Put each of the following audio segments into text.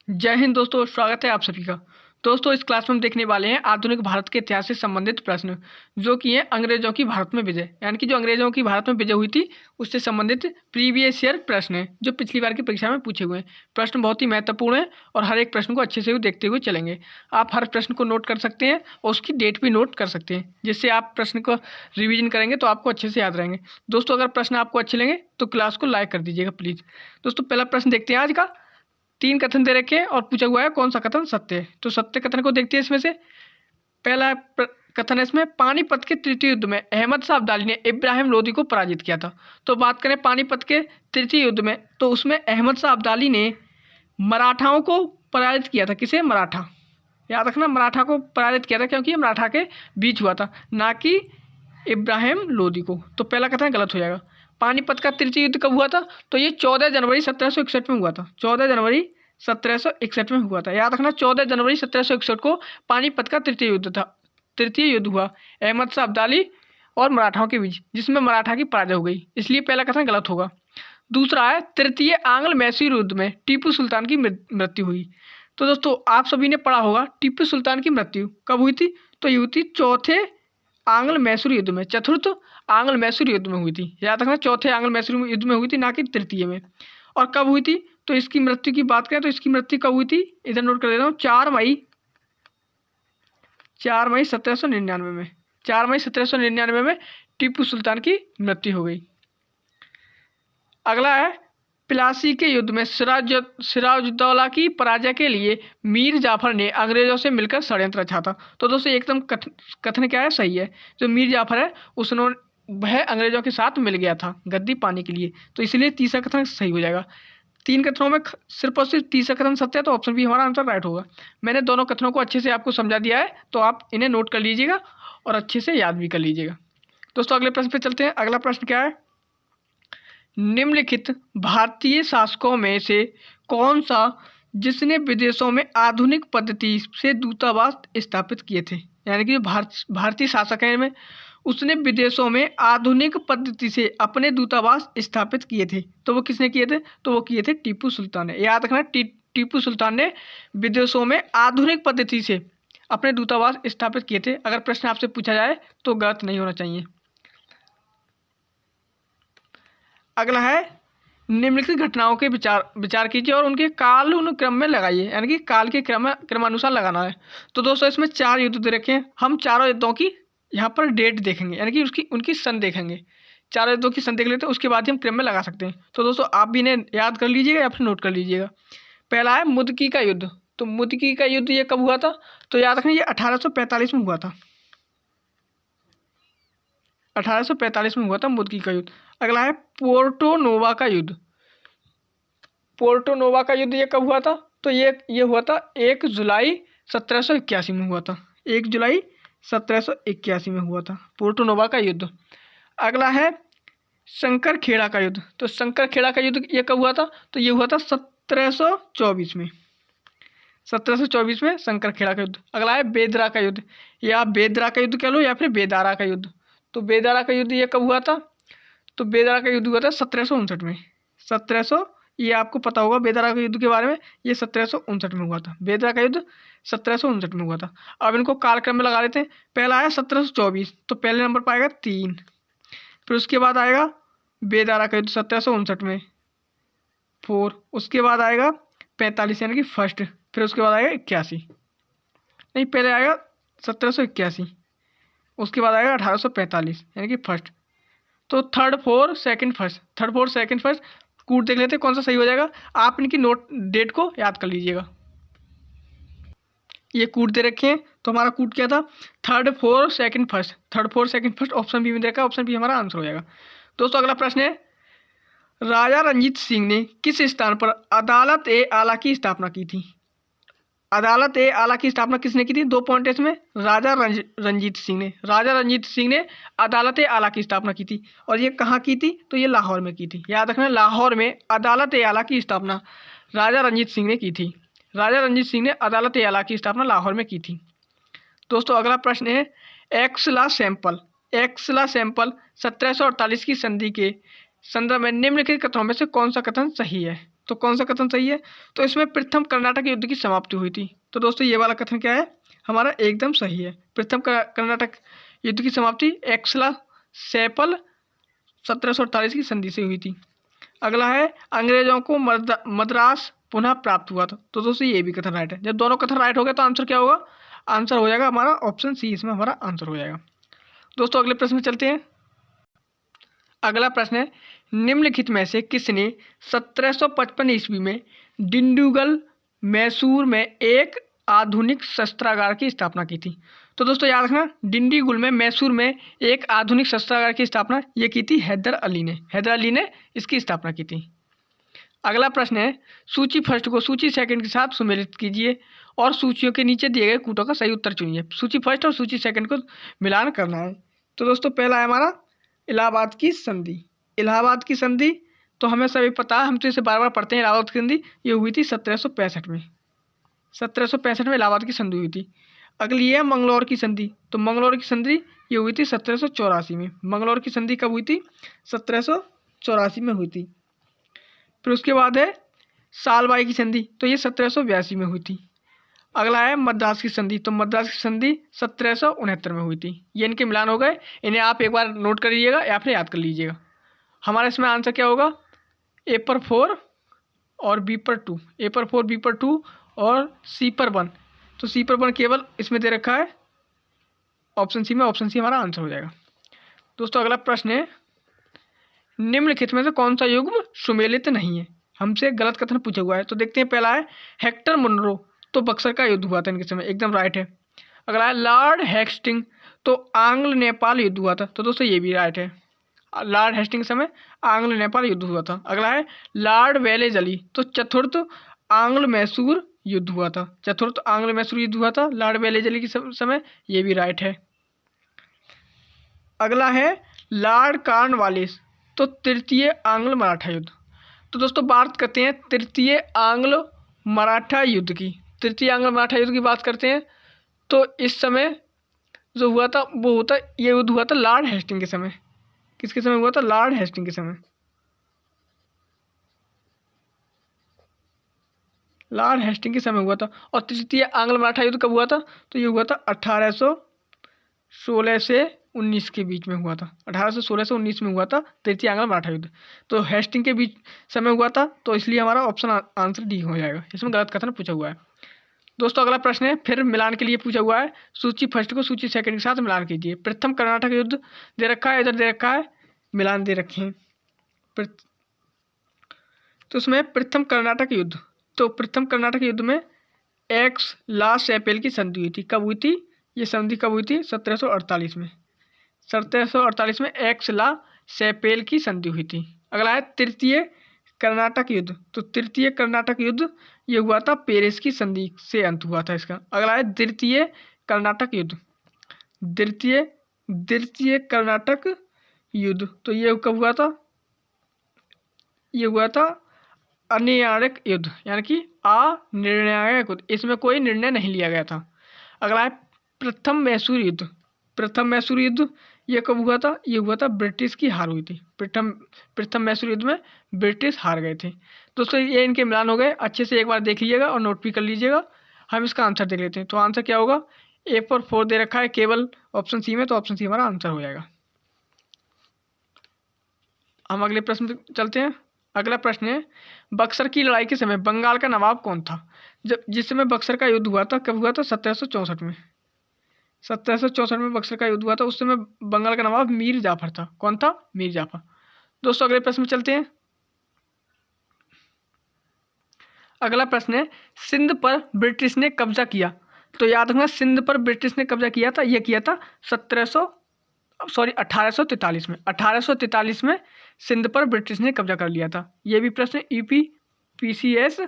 जय हिंद दोस्तों, स्वागत है आप सभी का। दोस्तों, इस क्लास में हम देखने वाले हैं आधुनिक भारत के इतिहास से संबंधित प्रश्न, जो कि हैं अंग्रेजों की भारत में विजय, यानी कि जो अंग्रेजों की भारत में विजय हुई थी उससे संबंधित प्रीवियस ईयर प्रश्न हैं जो पिछली बार की परीक्षा में पूछे हुए हैं। प्रश्न बहुत ही महत्वपूर्ण है और हर एक प्रश्न को अच्छे से देखते हुए चलेंगे। आप हर प्रश्न को नोट कर सकते हैं और उसकी डेट भी नोट कर सकते हैं, जिससे आप प्रश्न को रिविजन करेंगे तो आपको अच्छे से याद रहेंगे। दोस्तों, अगर प्रश्न आपको अच्छे लगे तो क्लास को लाइक कर दीजिएगा प्लीज़। दोस्तों, पहला प्रश्न देखते हैं आज का। 3 कथन दे रखे हैं और पूछा हुआ है कौन सा कथन सत्य है। तो सत्य कथन को देखते हैं। इसमें से पहला कथन है इसमें, पानीपत के तृतीय युद्ध में अहमद शाह अब्दाली ने इब्राहिम लोदी को पराजित किया था। तो बात करें पानीपत के तृतीय युद्ध में, तो उसमें अहमद शाह अब्दाली ने मराठाओं को पराजित किया था। किसे? मराठा। याद रखना, मराठा को पराजित किया था, क्योंकि ये मराठा के बीच हुआ था, ना कि इब्राहिम लोदी को। तो पहला कथन गलत हो जाएगा। पानीपत का तृतीय युद्ध कब हुआ था? तो ये 14 जनवरी 1761 में हुआ था। 14 जनवरी 1761 में हुआ था। याद रखना, 14 जनवरी 1761 को पानीपत का तृतीय युद्ध था। तृतीय युद्ध हुआ अहमद शाह अब्दाली और मराठाओं के बीच, जिसमें मराठा की पराजय हो गई, इसलिए पहला कथन गलत होगा। दूसरा है, तृतीय आंग्ल मैसूर युद्ध में टीपू सुल्तान की मृत्यु हुई। तो दोस्तों, आप सभी ने पढ़ा होगा टीपू सुल्तान की मृत्यु कब हुई थी? तो ये हुई थी चौथे आंग्ल मैसूर युद्ध में, चतुर्थ आंग्ल मैसूर युद्ध में हुई थी। याद रखना, चौथे आंग्ल मैसूर युद्ध में हुई थी, ना कि तृतीय में। और कब हुई थी? तो इसकी मृत्यु की बात करें तो इसकी मृत्यु कब हुई थी? इधर नोट कर देता हूँ, 4 मई 1799 में। 4 मई 1799 में टीपू सुल्तान की मृत्यु हो गई। अगला है, प्लासी के युद्ध में सिराजुद्दौला की पराजय के लिए मीर जाफर ने अंग्रेजों से मिलकर षड्यंत्र रचा था। तो दोस्तों, एकदम कथन क्या है? सही है। जो मीर जाफर है वह अंग्रेजों के साथ मिल गया था गद्दी पाने के लिए, तो इसलिए तीसरा कथन सही हो जाएगा। 3 कथनों में सिर्फ और सिर्फ तीसरा कथन सत्य है, तो ऑप्शन बी हमारा आंसर राइट होगा। मैंने दोनों कथनों को अच्छे से आपको समझा दिया है, तो आप इन्हें नोट कर लीजिएगा और अच्छे से याद भी कर लीजिएगा। दोस्तों, अगले प्रश्न पे चलते हैं। अगला प्रश्न क्या है? निम्नलिखित भारतीय शासकों में से कौन सा जिसने विदेशों में आधुनिक पद्धति से दूतावास स्थापित किए थे? यानी कि जो भारतीय शासक है में उसने विदेशों में आधुनिक पद्धति से अपने दूतावास स्थापित किए थे। तो वो किसने किए थे? तो वो किए थे टीपू सुल्तान ने। याद रखना, टीपू सुल्तान ने विदेशों में आधुनिक पद्धति से अपने दूतावास स्थापित किए थे। अगर प्रश्न आपसे पूछा जाए तो गलत नहीं होना चाहिए। अगला है, निम्नलिखित घटनाओं के विचार कीजिए और उनके कालानुक्रम में लगाइए, यानी कि काल के क्रमानुसार लगाना है। तो दोस्तों, इसमें 4 युद्ध दे रखे हैं। हम चारों युद्धों की यहाँ पर डेट देखेंगे, यानी कि उनकी सन देखेंगे। चारों युद्धों की सन देख लेते हैं, उसके बाद ही हम क्रम में लगा सकते हैं। तो दोस्तों, आप भी इन्हें याद कर लीजिएगा या फिर नोट कर लीजिएगा। पहला है मुदकी का युद्ध। तो मुदकी का युद्ध ये कब हुआ था? तो याद रखना, ये 1845 में हुआ था। 1845 में हुआ था मुदकी का युद्ध। अगला है पोर्टो नोवा का युद्ध। पोर्टो नोवा का युद्ध ये कब हुआ था? तो ये हुआ था 1 जुलाई 1781 में हुआ था। 1 जुलाई 1781 में हुआ था पोर्टो नोवा का युद्ध। अगला है शंकर खेड़ा का युद्ध। तो शंकर खेड़ा का युद्ध ये कब हुआ था? तो ये हुआ था 1724 में। 1724 में शंकर खेड़ा का युद्ध। अगला है बेदरा का युद्ध, या आप बेदरा का युद्ध कह लो या फिर बेदारा का युद्ध। तो बेदारा का युद्ध ये कब हुआ था? तो बेदारा का युद्ध हुआ था 1759 में। 1700, ये आपको पता होगा बेदारा के युद्ध के बारे में, ये 1759 में हुआ था। बेदारा का युद्ध 1759 में हुआ था। अब इनको कालक्रम में लगा लेते हैं। पहला आया 1724, तो पहले नंबर पर आएगा 3। फिर उसके बाद आएगा बेदारा का युद्ध 1759 में 4। उसके बाद आएगा 45, यानी कि फर्स्ट। फिर उसके बाद आएगा 81, नहीं पहले आएगा 1781, उसके बाद आएगा 1845, यानी कि फर्स्ट। तो थर्ड फोर सेकंड फर्स्ट कूट देख लेते हैं कौन सा सही हो जाएगा। आप इनकी डेट को याद कर लीजिएगा। ये कूट दे रखे हैं, तो हमारा कूट क्या था? 3rd 4 2nd 1st। 3rd 4 2nd 1st option B में दे रखा है। ऑप्शन बी हमारा आंसर हो जाएगा। दोस्तों, अगला प्रश्न है, राजा रंजीत सिंह ने किस स्थान पर अदालत ए आला की स्थापना की थी? अदालत ए आला की स्थापना किसने की थी? 2 पॉइंट इसमें। राजा रंजीत सिंह ने अदालत ए आला की स्थापना की थी। और ये कहाँ की थी? तो ये लाहौर में की थी। याद रखना, लाहौर में अदालत ए आला की स्थापना राजा रंजीत सिंह ने की थी। राजा रंजीत सिंह ने अदालत ए आला की स्थापना लाहौर में की थी। दोस्तों, अगला प्रश्न है, एक्सला सैंपल 1748 की संधि के संदर्भ में निम्नलिखित कथनों में से कौन सा कथन सही है? तो कौन सा कथन सही है? तो इसमें प्रथम कर्नाटक युद्ध की समाप्ति हुई थी। तो दोस्तों ये वाला कथन क्या है? हमारा एकदम सही है। प्रथम कर्नाटक युद्ध की समाप्ति एक्सला सेपल 1748 की संधि से हुई थी। अगला है अंग्रेजों को मद्रास पुनः प्राप्त हुआ था। तो दोस्तों ये भी कथन राइट है। जब दोनों कथन राइट हो गए तो आंसर क्या होगा? आंसर हो जाएगा हमारा ऑप्शन सी, इसमें हमारा आंसर हो जाएगा। दोस्तों अगले प्रश्न में चलते हैं। अगला प्रश्न है निम्नलिखित में से किसने 1755 ईस्वी में डिंडुगल मैसूर में एक आधुनिक शस्त्रागार की स्थापना की थी? तो दोस्तों याद रखना, डिंडीगुल में मैसूर में एक आधुनिक शस्त्रागार की स्थापना ये की थी हैदर अली ने। हैदर अली ने इसकी स्थापना की थी। अगला प्रश्न है सूची फर्स्ट को सूची सेकंड के साथ सुमेलित कीजिए और सूचियों के नीचे दिए गए कूटों का सही उत्तर चुनिए। सूची फर्स्ट और सूची सेकंड को मिलान करना है। तो दोस्तों पहला है हमारा इलाहाबाद की संधि। इलाहाबाद की संधि तो हमें सभी पता है, हम तो इसे बार बार पढ़ते हैं। इलाहाबाद की संधि ये हुई थी 1765 में। 1765 में इलाहाबाद की संधि हुई थी। अगली है मंगलौर की संधि। तो मंगलौर की संधि ये हुई थी 1784 में। मंगलौर की संधि कब हुई थी? 1784 में हुई थी। फिर उसके बाद है सालबाई की संधि, तो ये 1782 में हुई थी। अगला है मद्रास की संधि। तो मद्रास की संधि 1769 में हुई थी। ये इनके मिलान हो गए। इन्हें आप एक बार नोट कर लीजिएगा या फिर याद कर लीजिएगा। हमारा इसमें आंसर क्या होगा? ए पर 4 और बी पर 2। ए पर 4, बी पर 2 और सी पर 1। तो सी पर 1 केवल इसमें दे रखा है ऑप्शन सी में। ऑप्शन सी हमारा आंसर हो जाएगा। दोस्तों अगला प्रश्न है निम्नलिखित में से कौन सा युग्म सुमेलित नहीं है? हमसे गलत कथन पूछा हुआ है। तो देखते हैं। पहला है हेक्टर मुनरो, तो बक्सर का युद्ध हुआ था इनके समय, एकदम राइट है। अगला है लॉर्ड हेस्टिंग, तो आंग्ल नेपाल युद्ध हुआ था। तो दोस्तों ये भी राइट है। लॉर्ड हेस्टिंग के समय आंग्ल नेपाल युद्ध हुआ था। अगला है लॉर्ड वेलेजली, तो चतुर्थ आंग्ल मैसूर युद्ध हुआ था। चतुर्थ आंग्ल मैसूर युद्ध हुआ था लॉर्ड वेलेजली के समय, ये भी राइट है। अगला है लॉर्ड कॉर्नवालिस, तो तृतीय आंग्ल मराठा युद्ध। तो दोस्तों बात करते हैं तृतीय आंग्ल मराठा युद्ध की। तृतीय आंग्ल मराठा युद्ध की बात करते हैं तो इस समय जो हुआ था वो होता ये युद्ध हुआ था लॉर्ड हेस्टिंग के समय। किसके समय हुआ था? लॉर्ड हेस्टिंग के समय। लॉर्ड हेस्टिंग के समय हुआ था। और तृतीय आंग्ल मराठा युद्ध कब हुआ था? तो ये हुआ था 1816 से 19 के बीच में हुआ था। 1816 से 19 में हुआ था तृतीय आंग्ल मराठा युद्ध। तो हेस्टिंग के बीच समय हुआ था, तो इसलिए हमारा ऑप्शन आंसर डी हो जाएगा। इसमें गलत कथन पूछा हुआ है। दोस्तों अगला प्रश्न है फिर मिलान के लिए पूछा हुआ है। सूची फर्स्ट को सूची सेकंड के साथ मिलान कीजिए। प्रथम कर्नाटक युद्ध दे रखा है, इधर दे रखा है, मिलान दे रखे हैं। तो उसमें प्रथम कर्नाटक युद्ध, तो प्रथम कर्नाटक युद्ध में एक्स ला सेपेल की संधि हुई थी। कब हुई थी ये संधि? कब हुई थी? 1748 में। 1748 में एक्स ला सेपेल की संधि हुई थी। अगला है तृतीय कर्नाटक युद्ध, तो तृतीय कर्नाटक युद्ध ये हुआ था पेरिस की संधि से अंत हुआ था इसका। अगला है द्वितीय कर्नाटक युद्ध। द्वितीय कर्नाटक युद्ध तो ये कब हुआ था? ये हुआ था अनिर्णायक युद्ध, यानी कि अनिर्णायक युद्ध। इसमें कोई निर्णय नहीं लिया गया था। अगला है प्रथम मैसूर युद्ध। प्रथम मैसूर युद्ध ये कब हुआ था? ये हुआ था ब्रिटिश की हार हुई थी। प्रथम मैसूर युद्ध में ब्रिटिश हार गए थे। दोस्तों ये इनके मिलान हो गए। अच्छे से एक बार देख लीजिएगा और नोट भी कर लीजिएगा। हम इसका आंसर देख लेते हैं। तो आंसर क्या होगा? ए पर 4 दे रखा है केवल ऑप्शन सी में, तो ऑप्शन सी हमारा आंसर हो जाएगा। हम अगले प्रश्न पे चलते हैं। अगला प्रश्न है बक्सर की लड़ाई के समय बंगाल का नवाब कौन था? जब जिस समय बक्सर का युद्ध हुआ था, कब हुआ था? 1764 में। 1764 में बक्सर का युद्ध हुआ था। उस समय बंगाल का नवाब मीर जाफर था। कौन था? मीर जाफर। दोस्तों अगले प्रश्न में चलते हैं। अगला प्रश्न है सिंध पर ब्रिटिश ने कब्जा किया। तो याद रखना सिंध पर ब्रिटिश ने कब्जा किया था, यह किया था 1843 में। 1843 में सिंध पर ब्रिटिश ने कब्जा कर लिया था। यह भी प्रश्न UPPCS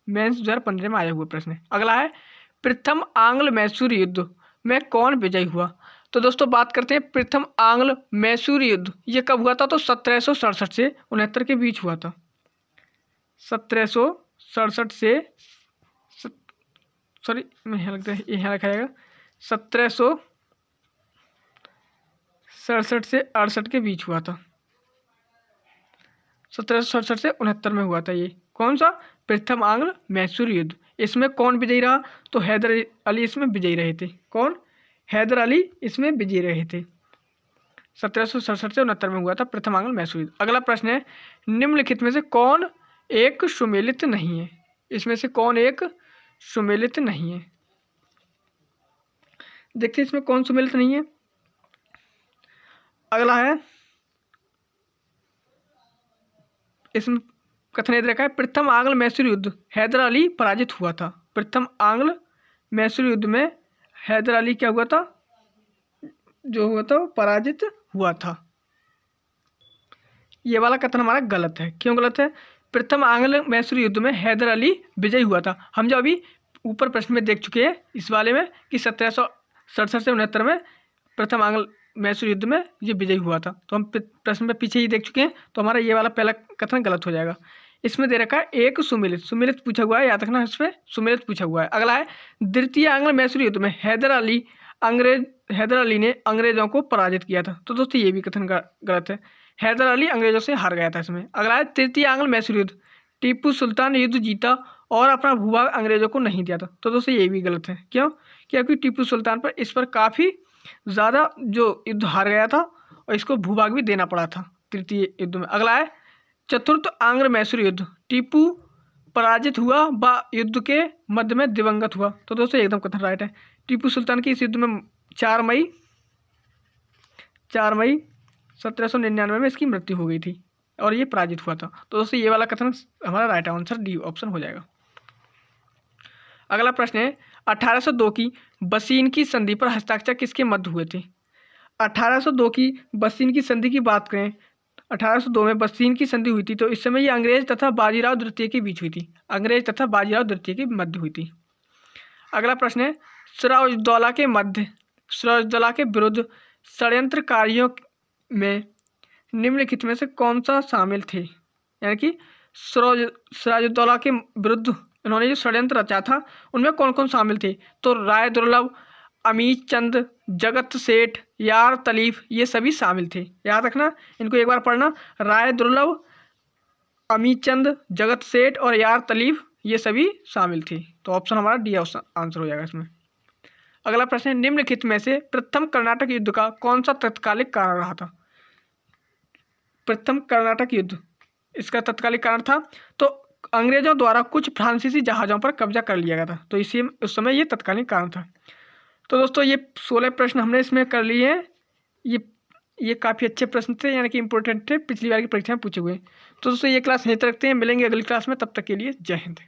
मेंस 2015 में आया हुआ प्रश्न है। अगला है प्रथम आंग्ल मैसूर युद्ध में कौन विजयी हुआ? तो दोस्तों बात करते हैं प्रथम आंग्ल मैसूर युद्ध ये कब हुआ था? तो 1767 से 69 के बीच हुआ था। 1767 से सॉरी यहाँ लगता है यहाँ लिखा जाएगा 1767 से 68 के बीच हुआ था। 1767 से 69 में हुआ था ये। कौन सा? प्रथम आंग्ल मैसूर युद्ध। इसमें कौन विजयी रहा? तो हैदर अली इसमें विजयी रहे थे। कौन? हैदर अली इसमें विजयी रहे थे। 1767 से 69 में हुआ था प्रथम आंग्ल मैसूर युद्ध। अगला प्रश्न है, निम्नलिखित में से कौन एक सुमेलित नहीं है? इसमें से कौन एक सुमेलित नहीं है? देखते हैं इसमें कौन सुमेलित नहीं है। अगला है, इसमें कथन ये रखा है, प्रथम आंग्ल मैसूर युद्ध हैदर अली पराजित हुआ था। प्रथम आंग्ल मैसूर युद्ध में हैदर अली क्या हुआ था? जो हुआ था वो पराजित हुआ था। ये वाला कथन हमारा गलत है। क्यों गलत है? प्रथम आंग्ल मैसूर युद्ध में हैदर अली विजयी हुआ था। हम जो अभी ऊपर प्रश्न में देख चुके हैं इस वाले में कि 1767 से 69 में प्रथम आंग्ल मैसूर युद्ध में ये विजयी हुआ था, तो हम प्रश्न में पीछे ही देख चुके हैं, तो हमारा ये वाला पहला कथन गलत हो जाएगा। इसमें दे रखा है एक सुमेलित, सुमेलित पूछा हुआ है, याद रखना इसमें सुमेलित पूछा हुआ है। अगला है, द्वितीय आंग्ल मैसूर युद्ध में हैदर अली ने अंग्रेजों को पराजित किया था। तो दोस्तों ये भी कथन गलत है, हैदर अली अंग्रेजों से हार गया था इसमें। अगला है, तृतीय आंग्ल मैसूर युद्ध टीपू सुल्तान युद्ध जीता और अपना भूभाग अंग्रेजों को नहीं दिया था। तो दोस्तों ये भी गलत है। क्यों? क्योंकि टीपू सुल्तान पर इस पर काफ़ी ज़्यादा जो युद्ध हार गया था और इसको भूभाग भी देना पड़ा था तृतीय युद्ध में। अगला है, चतुर्थ आंग्ल मैसूर युद्ध टीपू पराजित हुआ व युद्ध के मध्य में दिवंगत हुआ। तो दोस्तों एकदम कथन राइट है। टीपू सुल्तान की इस युद्ध में 4 मई 1799 में इसकी मृत्यु हो गई थी और ये पराजित हुआ था। तो दोस्तों ये वाला कथन हमारा राइट आंसर डी ऑप्शन हो जाएगा। अगला प्रश्न है, 1802 की बसीन की संधि पर हस्ताक्षर किसके मध्य हुए थे? 1802 की बसीन की संधि की बात करें, 1802 में बसीन की संधि हुई थी, तो इस समय ये अंग्रेज तथा बाजीराव द्वितीय के बीच हुई थी। अंग्रेज तथा बाजीराव द्वितीय के मध्य हुई थी। अगला प्रश्न है, सिराजुद्दौला के विरुद्ध षड्यंत्रकारियों में निम्नलिखित में से कौन सा शामिल थे? यानी कि सिराजुद्दौला के विरुद्ध इन्होंने जो षड्यंत्र रचा था उनमें कौन कौन शामिल थे? तो राय दुर्लभ, अमीर चंद, जगत सेठ, यार तलीफ, ये सभी शामिल थे। याद रखना, इनको एक बार पढ़ना, राय दुर्लभ, अमीर चंद, जगत सेठ और यार तलीफ ये सभी शामिल थे। तो ऑप्शन हमारा डी आंसर हो जाएगा इसमें। अगला प्रश्न है, निम्नलिखित में से प्रथम कर्नाटक युद्ध का कौन सा तत्कालिक कारण रहा था? प्रथम कर्नाटक युद्ध इसका तत्कालिक कारण था तो अंग्रेजों द्वारा कुछ फ्रांसीसी जहाज़ों पर कब्जा कर लिया गया था, तो इसी उस समय ये तत्कालिक कारण था। तो दोस्तों ये 16 प्रश्न हमने इसमें कर लिए हैं। ये काफ़ी अच्छे प्रश्न थे, यानी कि इंपॉर्टेंट थे, पिछली बार की परीक्षा में पूछे हुए। तो दोस्तों ये क्लास यहीं तक रखते हैं, मिलेंगे अगली क्लास में, तब तक के लिए जय हिंद।